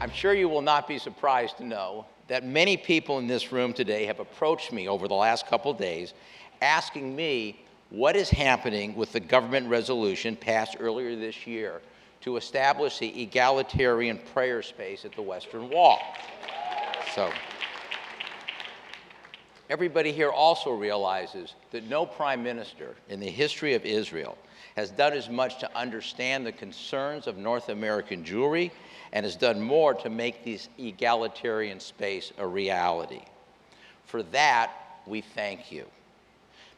I'm sure you will not be surprised to know that many people in this room today have approached me over the last couple of days asking me what is happening with the government resolution passed earlier this year to establish the egalitarian prayer space at the Western Wall. So, everybody here also realizes that no prime minister in the history of Israel has done as much to understand the concerns of North American Jewry and has done more to make this egalitarian space a reality. For that, we thank you.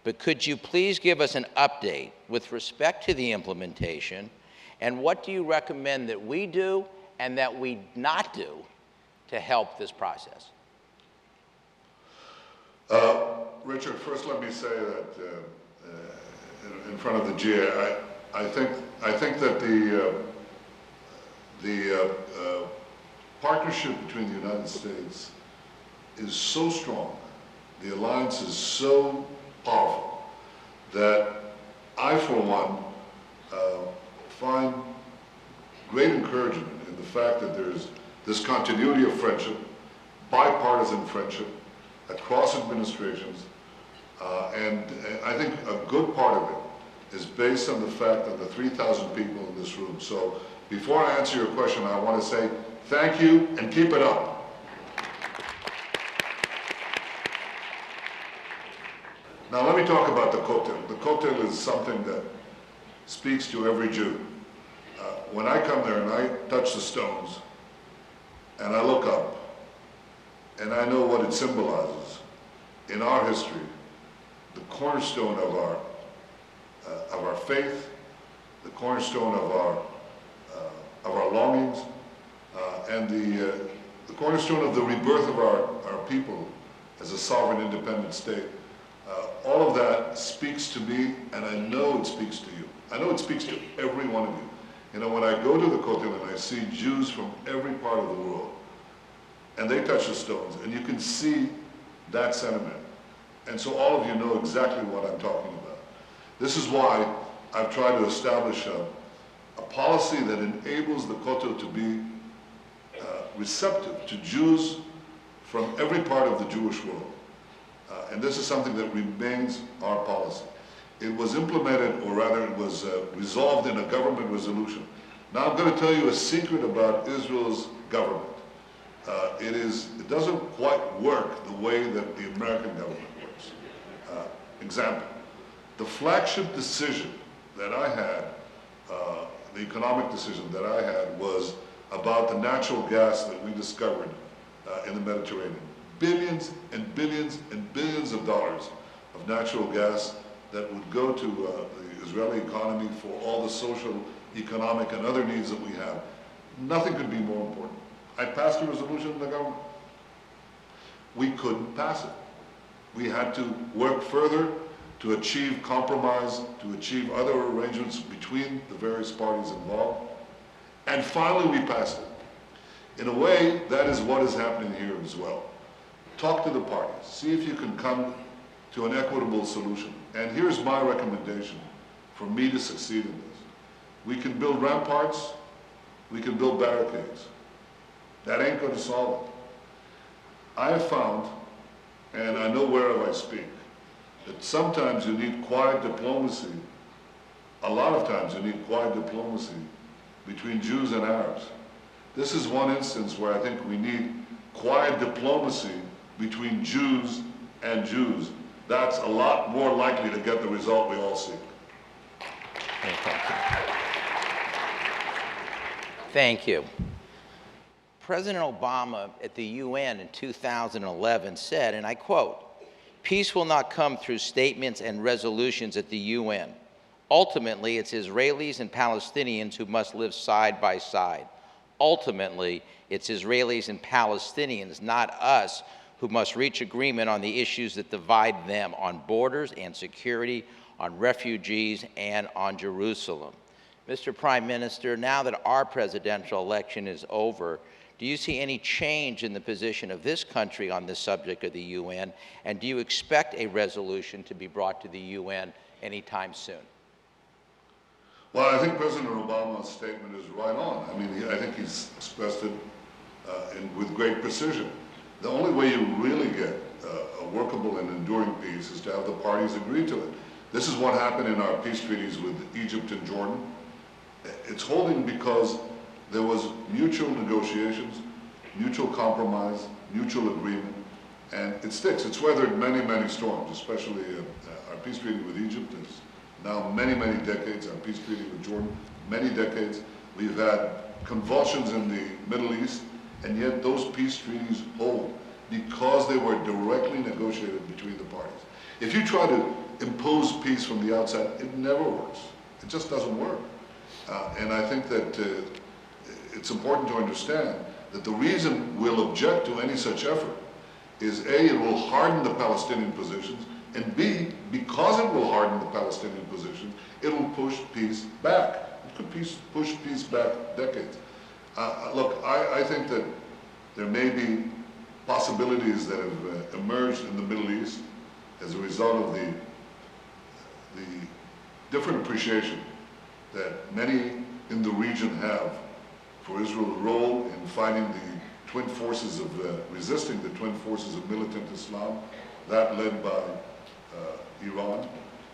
But could you please give us an update with respect to the implementation, and what do you recommend that we do and that we not do to help this process? Richard, first let me say that in front of the GA, I think that the partnership between the United States is so strong, the alliance is so powerful, that I, for one, find great encouragement in the fact that there's this continuity of friendship, bipartisan friendship, across administrations, and I think a good part of it is based on the fact that the 3,000 people in this room. So before I answer your question, I want to say thank you and keep it up. Now let me talk about the kotel. The kotel is something that speaks to every Jew. When I come there and I touch the stones and I look up and I know what it symbolizes in our history, the cornerstone of our faith, the cornerstone of our longings, and the cornerstone of the rebirth of our people as a sovereign, independent state. All of that speaks to me, and I know it speaks to you. I know it speaks to every one of you. You know, when I go to the Kotel and I see Jews from every part of the world, and they touch the stones, and you can see that sentiment. And so all of you know exactly what I'm talking about. This is why I've tried to establish a policy that enables the Kotel to be receptive to Jews from every part of the Jewish world. And this is something that remains our policy. It was implemented, or rather it was resolved in a government resolution. Now I'm going to tell you a secret about Israel's government. It doesn't quite work the way that the American government works. Example, the flagship decision that I had, the economic decision that I had, was about the natural gas that we discovered in the Mediterranean. Billions and billions and billions of dollars of natural gas that would go to the Israeli economy for all the social, economic, and other needs that we have. Nothing could be more important. I passed a resolution in the government. We couldn't pass it. We had to work further to achieve compromise, to achieve other arrangements between the various parties involved. And finally we passed it. In a way, that is what is happening here as well. Talk to the parties. See if you can come to an equitable solution. And here's my recommendation for me to succeed in this. We can build ramparts, we can build barricades. That ain't going to solve it. I have found, and I know wherever I speak, that sometimes you need quiet diplomacy. A lot of times you need quiet diplomacy between Jews and Arabs. This is one instance where I think we need quiet diplomacy between Jews and Jews. That's a lot more likely to get the result we all seek. Thank you. President Obama at the UN in 2011 said, and I quote, "Peace will not come through statements and resolutions at the UN. Ultimately, it's Israelis and Palestinians who must live side by side. Ultimately, it's Israelis and Palestinians, not us, who must reach agreement on the issues that divide them, on borders and security, on refugees, and on Jerusalem." Mr. Prime Minister, now that our presidential election is over, do you see any change in the position of this country on this subject of the UN, and do you expect a resolution to be brought to the UN anytime soon? Well, I think President Obama's statement is right on. I mean, I think he's expressed it and with great precision. The only way you really get a workable and enduring peace is to have the parties agree to it. This is what happened in our peace treaties with Egypt and Jordan. It's holding because there was mutual negotiations, mutual compromise, mutual agreement, and it sticks. It's weathered many, many storms, especially our peace treaty with Egypt is now many, many decades. Our peace treaty with Jordan, many decades. We've had convulsions in the Middle East, and yet those peace treaties hold because they were directly negotiated between the parties. If you try to impose peace from the outside, it never works. It just doesn't work. And I think that it's important to understand that the reason we'll object to any such effort is A, it will harden the Palestinian positions, and B, because it will harden the Palestinian positions, it will push peace back. It could push peace back decades. Look, I think that there may be possibilities that have emerged in the Middle East as a result of the different appreciation that many in the region have for Israel's role in fighting the twin forces of resisting the twin forces of militant Islam, that led by Iran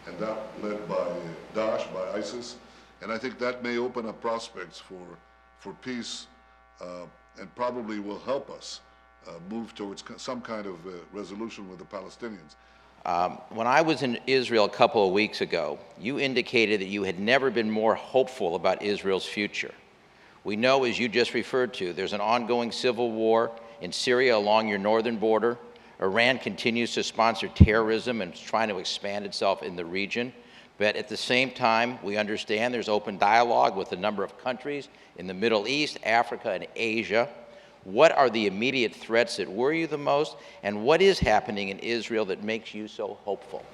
and that led by Daesh, by ISIS. And I think that may open up prospects for peace and probably will help us move towards some kind of resolution with the Palestinians. When I was in Israel a couple of weeks ago, you indicated that you had never been more hopeful about Israel's future. We know, as you just referred to, there's an ongoing civil war in Syria along your northern border. Iran continues to sponsor terrorism and is trying to expand itself in the region. But at the same time, we understand there's open dialogue with a number of countries in the Middle East, Africa, and Asia. What are the immediate threats that worry you the most, and what is happening in Israel that makes you so hopeful?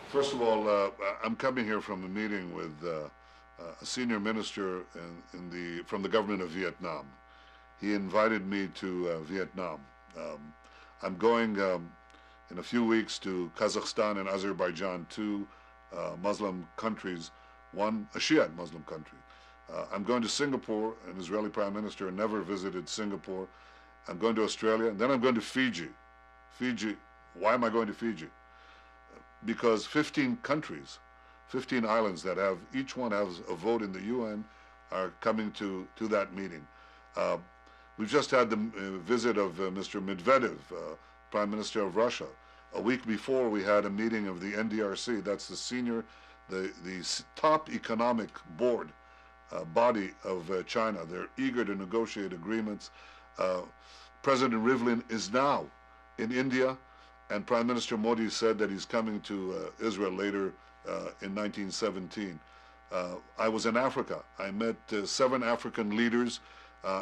First of all, I'm coming here from a meeting with a senior minister from the government of Vietnam. He invited me to Vietnam. I'm going in a few weeks to Kazakhstan and Azerbaijan, two Muslim countries, one a Shiite Muslim country. I'm going to Singapore. An Israeli prime minister never visited Singapore. I'm going to Australia, and then I'm going to Fiji. Fiji, why am I going to Fiji? Because 15 countries, 15 islands that have, each one has a vote in the UN, are coming to that meeting. We've just had the visit of Mr. Medvedev, Prime Minister of Russia. A week before, we had a meeting of the NDRC, that's the top economic board body of China. They're eager to negotiate agreements. President Rivlin is now in India, and Prime Minister Modi said that he's coming to Israel later in 1917. I was in Africa. I met 7 African leaders,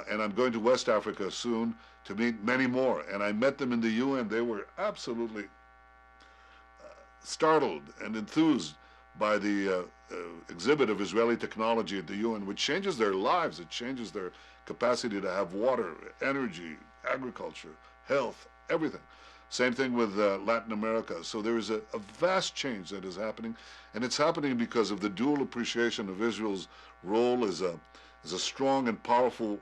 and I'm going to West Africa soon to meet many more. And I met them in the UN. They were absolutely startled and enthused by the exhibit of Israeli technology at the UN, which changes their lives. It changes their capacity to have water, energy, agriculture, health, everything. Same thing with Latin America. So there is a vast change that is happening, and it's happening because of the dual appreciation of Israel's role as a strong and powerful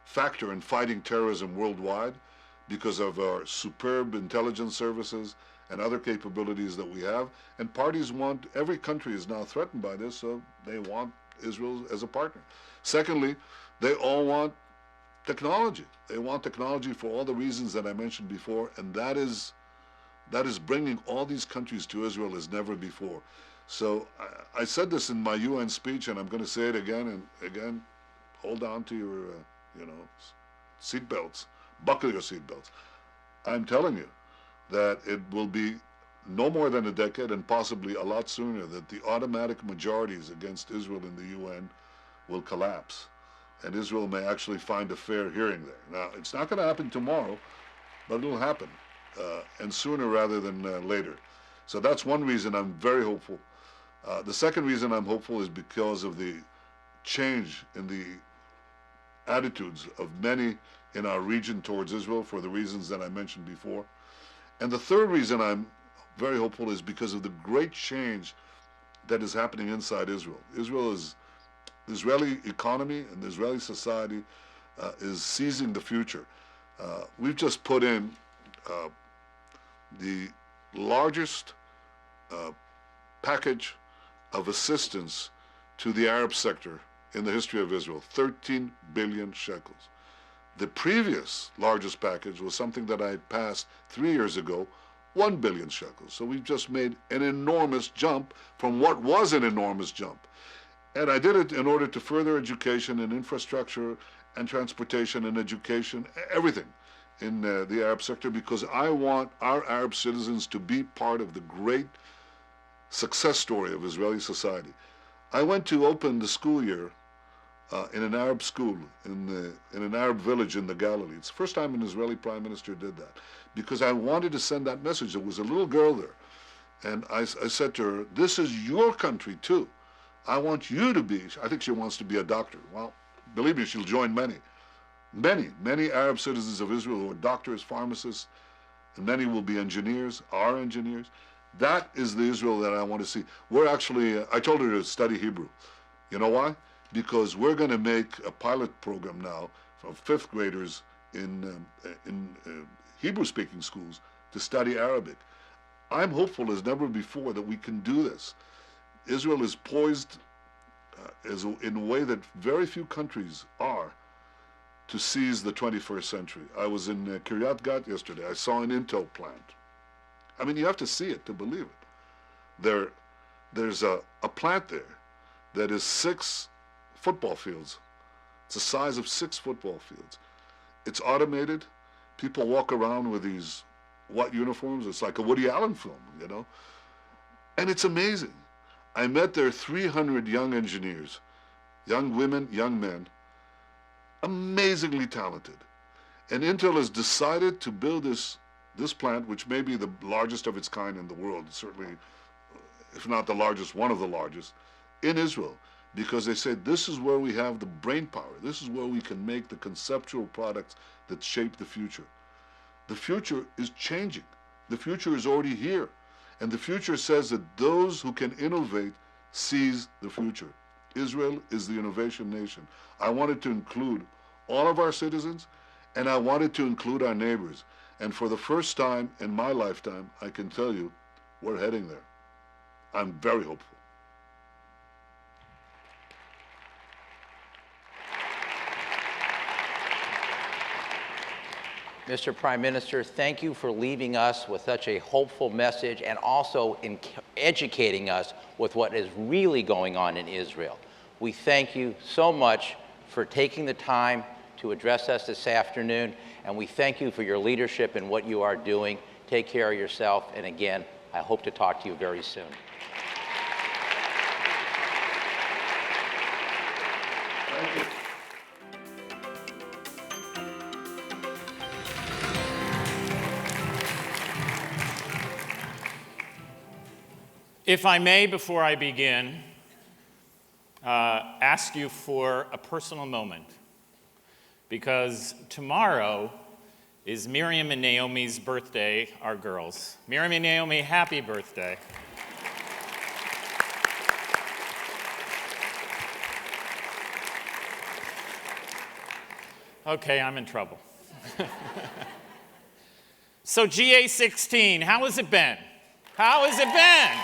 factor in fighting terrorism worldwide, because of our superb intelligence services and other capabilities that we have. And parties want, every country is now threatened by this, so they want Israel as a partner. Secondly, they all want technology. They want technology for all the reasons that I mentioned before, and that is bringing all these countries to Israel as never before. So I said this in my UN speech, and I'm going to say it again and again. Hold on to your, seatbelts. Buckle your seatbelts. I'm telling you that it will be no more than a decade, and possibly a lot sooner, that the automatic majorities against Israel in the UN will collapse, and Israel may actually find a fair hearing there. Now, it's not going to happen tomorrow, but it'll happen, and sooner rather than later. So that's one reason I'm very hopeful. The second reason I'm hopeful is because of the change in the attitudes of many in our region towards Israel, for the reasons that I mentioned before. And the third reason I'm very hopeful is because of the great change that is happening inside Israel. The Israeli economy and the Israeli society is seizing the future. We've just put in the largest package of assistance to the Arab sector in the history of Israel, 13 billion shekels. The previous largest package was something that I had passed 3 years ago, 1 billion shekels. So we've just made an enormous jump from what was an enormous jump. And I did it in order to further education and infrastructure and transportation and education, everything in the Arab sector, because I want our Arab citizens to be part of the great success story of Israeli society. I went to open the school year in an Arab school in an Arab village in the Galilee. It's the first time an Israeli prime minister did that, because I wanted to send that message. There was a little girl there, and I said to her, this is your country too. I want you to be, I think she wants to be a doctor. Well, believe me, she'll join many Arab citizens of Israel who are doctors, pharmacists, and many will be engineers, are engineers. That is the Israel that I want to see. We're actually, I told her to study Hebrew. You know why? Because we're going to make a pilot program now for fifth graders in Hebrew-speaking schools to study Arabic. I'm hopeful as never before that we can do this. Israel is poised in a way that very few countries are to seize the 21st century. I was in Kiryat Gat yesterday. I saw an Intel plant. I mean, you have to see it to believe it. There's a plant there that is 6 football fields. It's the size of 6 football fields. It's automated. People walk around with these white uniforms. It's like a Woody Allen film, you know? And it's amazing. I met there 300 young engineers, young women, young men, amazingly talented. And Intel has decided to build this plant, which may be the largest of its kind in the world, certainly, if not the largest, one of the largest, in Israel, because they said this is where we have the brain power. This is where we can make the conceptual products that shape the future. The future is changing. The future is already here. And the future says that those who can innovate seize the future. Israel is the innovation nation. I wanted to include all of our citizens, and I wanted to include our neighbors. And for the first time in my lifetime, I can tell you, we're heading there. I'm very hopeful. Mr. Prime Minister, thank you for leaving us with such a hopeful message and also educating us with what is really going on in Israel. We thank you so much for taking the time to address us this afternoon, and we thank you for your leadership and what you are doing. Take care of yourself, and again, I hope to talk to you very soon. Thank you. If I may, before I begin, ask you for a personal moment, because tomorrow is Miriam and Naomi's birthday, our girls. Miriam and Naomi, happy birthday. Okay, I'm in trouble. So GA16, how has it been? How has it been?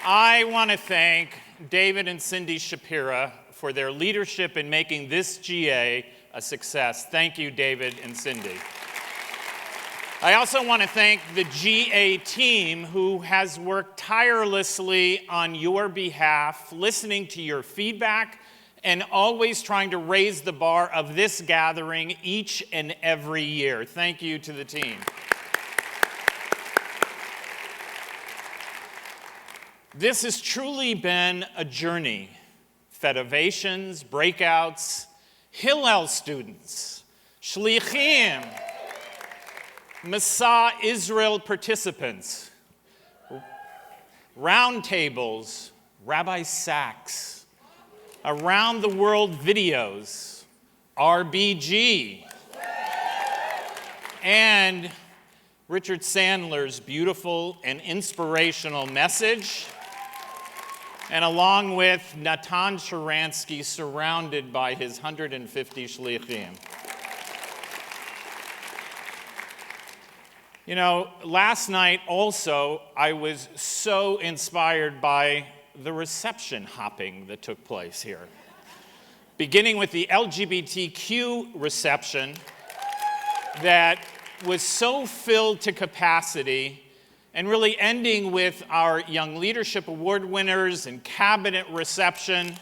I want to thank David and Cindy Shapira for their leadership in making this GA a success. Thank you, David and Cindy. I also want to thank the GA team who has worked tirelessly on your behalf, listening to your feedback and always trying to raise the bar of this gathering each and every year. Thank you to the team. This has truly been a journey. Federations, breakouts, Hillel students, Shlichim, Masa Israel participants, roundtables, Rabbi Sachs, around the world videos, RBG, and Richard Sandler's beautiful and inspirational message. and along with Natan Sharansky, surrounded by his 150 shlichim. You know, last night also, I was so inspired by the reception hopping that took place here. Beginning with the LGBTQ reception that was so filled to capacity, and really ending with our Young Leadership Award winners and cabinet reception,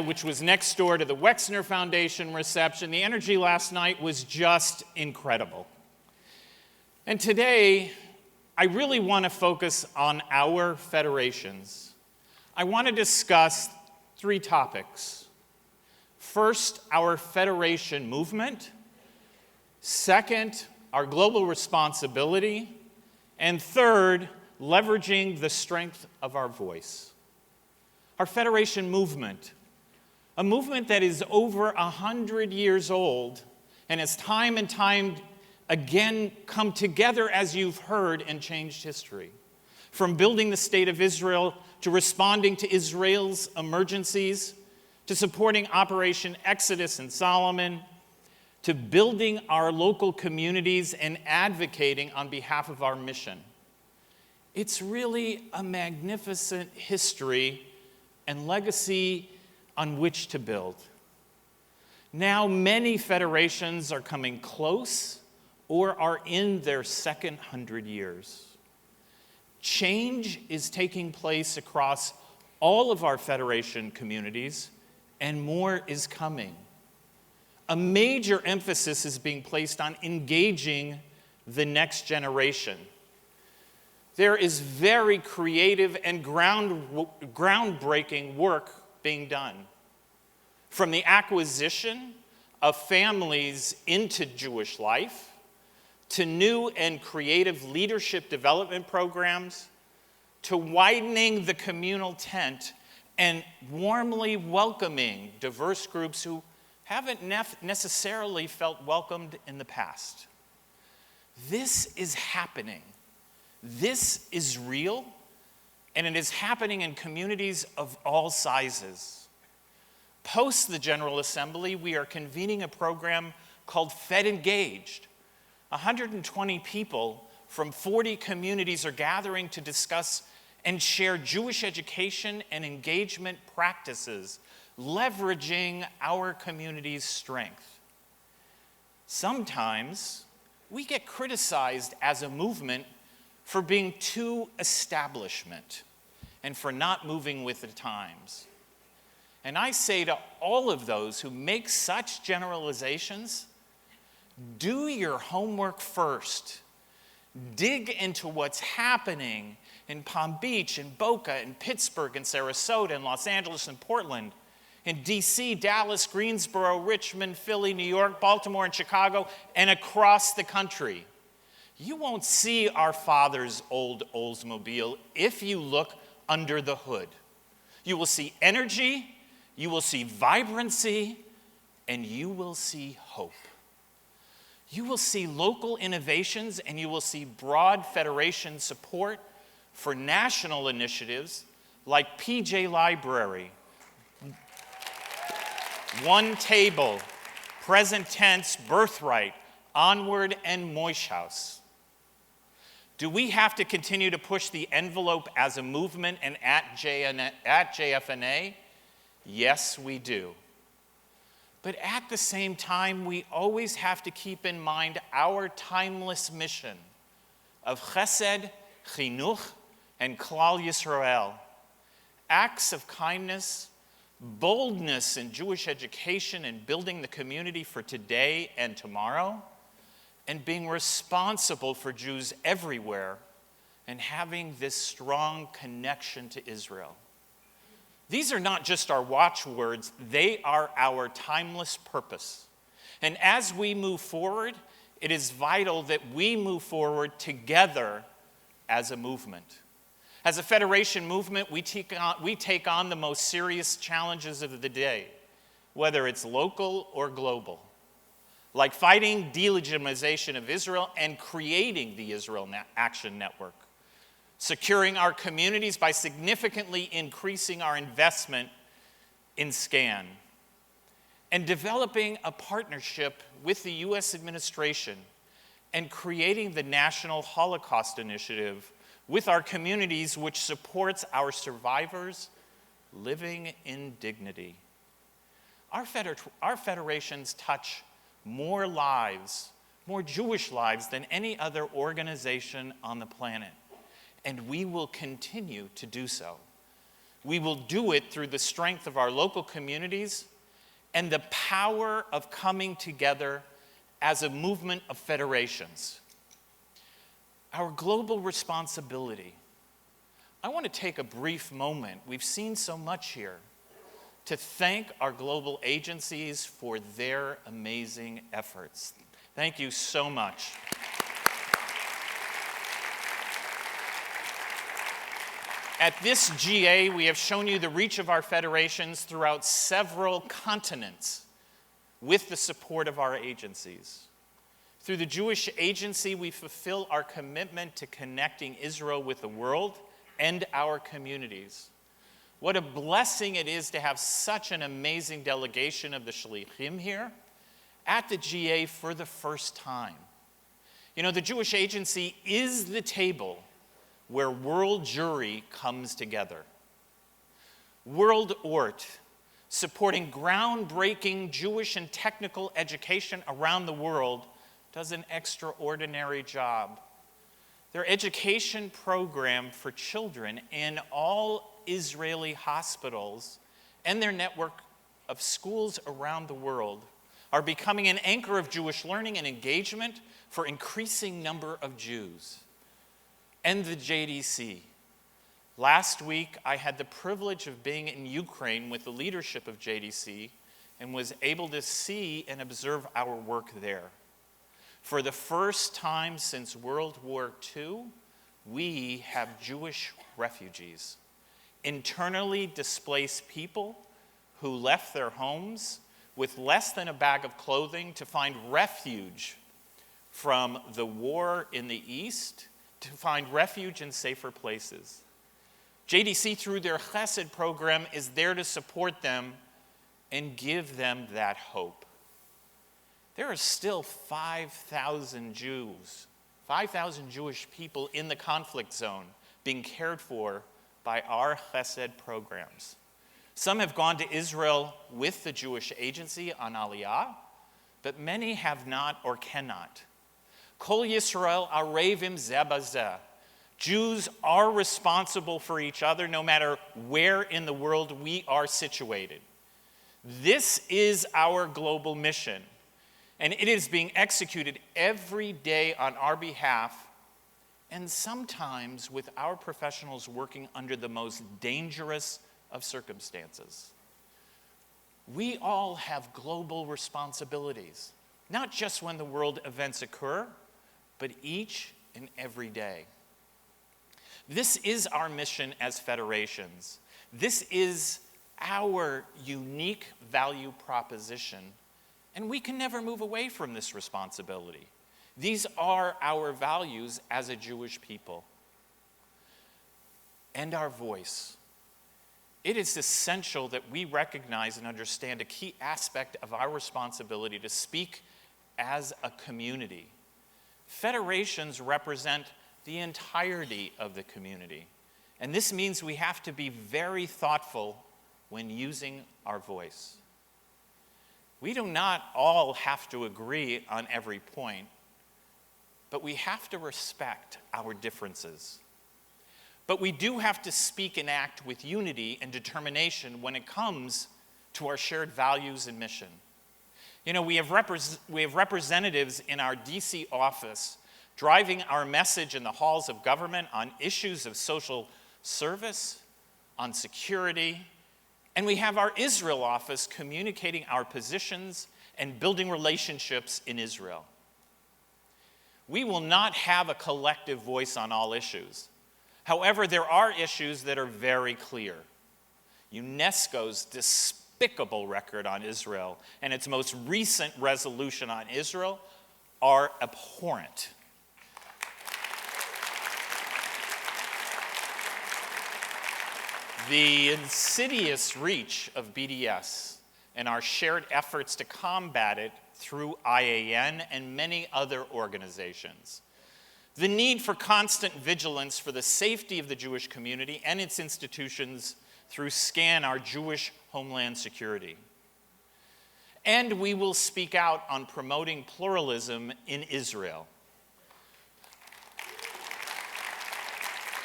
which was next door to the Wexner Foundation reception. The energy last night was just incredible. And today, I really want to focus on our federations. I want to discuss 3 topics. First, our federation movement. Second, our global responsibility. And third, leveraging the strength of our voice. Our federation movement, a movement that is over 100 years old and has time and time again come together, as you've heard, and changed history. From building the state of Israel, to responding to Israel's emergencies, to supporting Operation Exodus and Solomon, to building our local communities and advocating on behalf of our mission. It's really a magnificent history and legacy on which to build. Now, many federations are coming close or are in their second 100 years. Change is taking place across all of our federation communities, and more is coming. A major emphasis is being placed on engaging the next generation. There is very creative and groundbreaking work being done. From the acquisition of families into Jewish life, to new and creative leadership development programs, to widening the communal tent and warmly welcoming diverse groups who haven't necessarily felt welcomed in the past. This is happening. This is real, and it is happening in communities of all sizes. Post the General Assembly, we are convening a program called Fed Engaged. 120 people from 40 communities are gathering to discuss and share Jewish education and engagement practices, leveraging our community's strength. Sometimes we get criticized as a movement for being too establishment and for not moving with the times. And I say to all of those who make such generalizations, do your homework first. Dig into what's happening in Palm Beach, in Boca, in Pittsburgh, in Sarasota, in Los Angeles, and Portland, in DC, Dallas, Greensboro, Richmond, Philly, New York, Baltimore, and Chicago, and across the country. You won't see our father's old Oldsmobile if you look under the hood. You will see energy, you will see vibrancy, and you will see hope. You will see local innovations, and you will see broad federation support for national initiatives like PJ Library, One Table, Present Tense, Birthright, Onward, and Moish House. Do we have to continue to push the envelope as a movement and at JFNA? Yes, we do. But at the same time, we always have to keep in mind our timeless mission of chesed, chinuch, and klal Yisrael. Acts of kindness, boldness in Jewish education and building the community for today and tomorrow, and being responsible for Jews everywhere and having this strong connection to Israel. These are not just our watchwords, they are our timeless purpose. And as we move forward, it is vital that we move forward together as a movement. As a federation movement, we take on the most serious challenges of the day, whether it's local or global, like fighting delegitimization of Israel and creating the Israel Action Network, securing our communities by significantly increasing our investment in SCAN, and developing a partnership with the U.S. administration and creating the National Holocaust Initiative with our communities, which supports our survivors living in dignity. Our federations touch more lives, more Jewish lives than any other organization on the planet, and we will continue to do so. We will do it through the strength of our local communities and the power of coming together as a movement of federations. Our global responsibility. I want to take a brief moment, we've seen so much here, to thank our global agencies for their amazing efforts. Thank you so much. At this GA, we have shown you the reach of our federations throughout several continents with the support of our agencies. Through the Jewish Agency, we fulfill our commitment to connecting Israel with the world and our communities. What a blessing it is to have such an amazing delegation of the Shlichim here at the GA for the first time. You know, the Jewish Agency is the table where world Jewry comes together. World Ort, supporting groundbreaking Jewish and technical education around the world, does an extraordinary job. Their education program for children in all Israeli hospitals and their network of schools around the world are becoming an anchor of Jewish learning and engagement for increasing number of Jews. And the JDC. Last week, I had the privilege of being in Ukraine with the leadership of JDC and was able to see and observe our work there. For the first time since World War II, we have Jewish refugees, internally displaced people who left their homes with less than a bag of clothing to find refuge from the war in the East, to find refuge in safer places. JDC, through their Chesed program, is there to support them and give them that hope. There are still 5,000 Jews, 5,000 Jewish people in the conflict zone being cared for by our Chesed programs. Some have gone to Israel with the Jewish Agency on Aliyah, but many have not or cannot. Kol Yisrael arevim zeh bazeh. Jews are responsible for each other no matter where in the world we are situated. This is our global mission, and it is being executed every day on our behalf, and sometimes with our professionals working under the most dangerous of circumstances. We all have global responsibilities, not just when the world events occur, but each and every day. This is our mission as federations. This is our unique value proposition, and we can never move away from this responsibility. These are our values as a Jewish people. And our voice. It is essential that we recognize and understand a key aspect of our responsibility to speak as a community. Federations represent the entirety of the community, and this means we have to be very thoughtful when using our voice. We do not all have to agree on every point, but we have to respect our differences. But we do have to speak and act with unity and determination when it comes to our shared values and mission. You know, we have representatives in our DC office driving our message in the halls of government on issues of social service, on security, and we have our Israel office communicating our positions and building relationships in Israel. We will not have a collective voice on all issues. However, there are issues that are very clear. UNESCO's despicable record on Israel and its most recent resolution on Israel are abhorrent. The insidious reach of BDS and our shared efforts to combat it through IAN and many other organizations. The need for constant vigilance for the safety of the Jewish community and its institutions through SCAN, our Jewish Homeland Security. And we will speak out on promoting pluralism in Israel.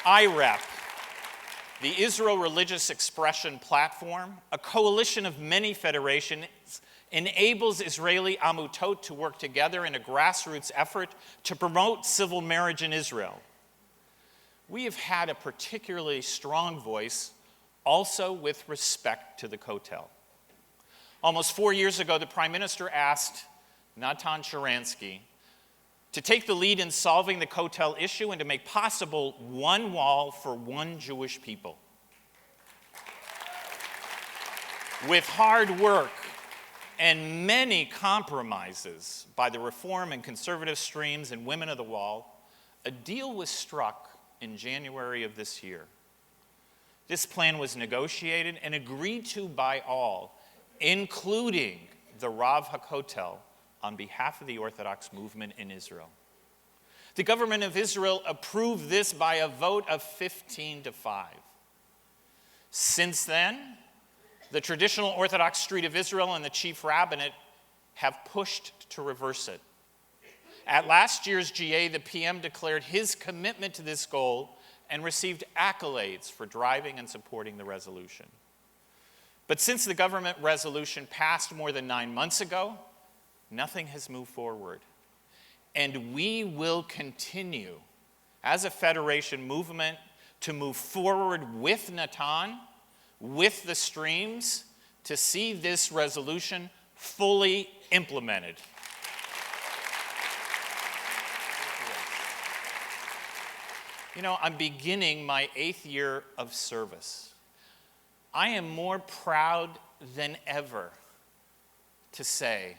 IREP, the Israel Religious Expression Platform, a coalition of many federations, enables Israeli Amutot to work together in a grassroots effort to promote civil marriage in Israel. We have had a particularly strong voice also with respect to the Kotel. Almost 4 years ago, the Prime Minister asked Natan Sharansky to take the lead in solving the Kotel issue and to make possible one wall for one Jewish people. With hard work and many compromises by the reform and conservative streams and women of the wall, a deal was struck in January of this year. This plan was negotiated and agreed to by all, including the Rav HaKotel, on behalf of the Orthodox movement in Israel. The government of Israel approved this by a vote of 15-5. Since then, the traditional Orthodox Street of Israel and the chief rabbinate have pushed to reverse it. At last year's GA, the PM declared his commitment to this goal and received accolades for driving and supporting the resolution. But since the government resolution passed more than 9 months ago, nothing has moved forward. And we will continue, as a federation movement, to move forward with Natan, with the streams, to see this resolution fully implemented. You know, I'm beginning my 8th year of service. I am more proud than ever to say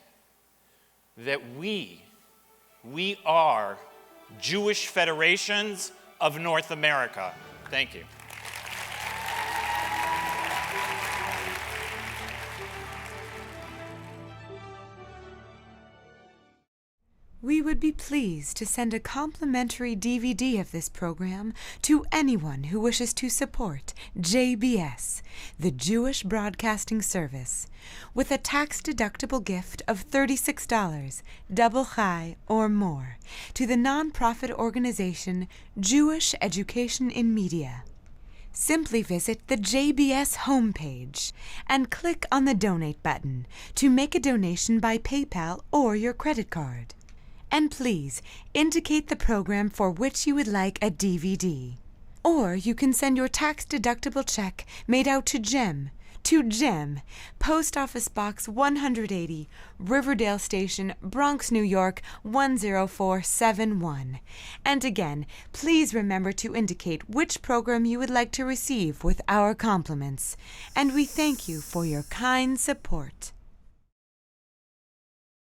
that we are Jewish Federations of North America. Thank you. We would be pleased to send a complimentary DVD of this program to anyone who wishes to support JBS, the Jewish Broadcasting Service, with a tax-deductible gift of $36, double chai or more, to the nonprofit organization Jewish Education in Media. Simply visit the JBS homepage and click on the Donate button to make a donation by PayPal or your credit card. And please indicate the program for which you would like a DVD. Or you can send your tax-deductible check made out to GEM, Post Office Box 180, Riverdale Station, Bronx, New York 10471. And again, please remember to indicate which program you would like to receive with our compliments. And we thank you for your kind support.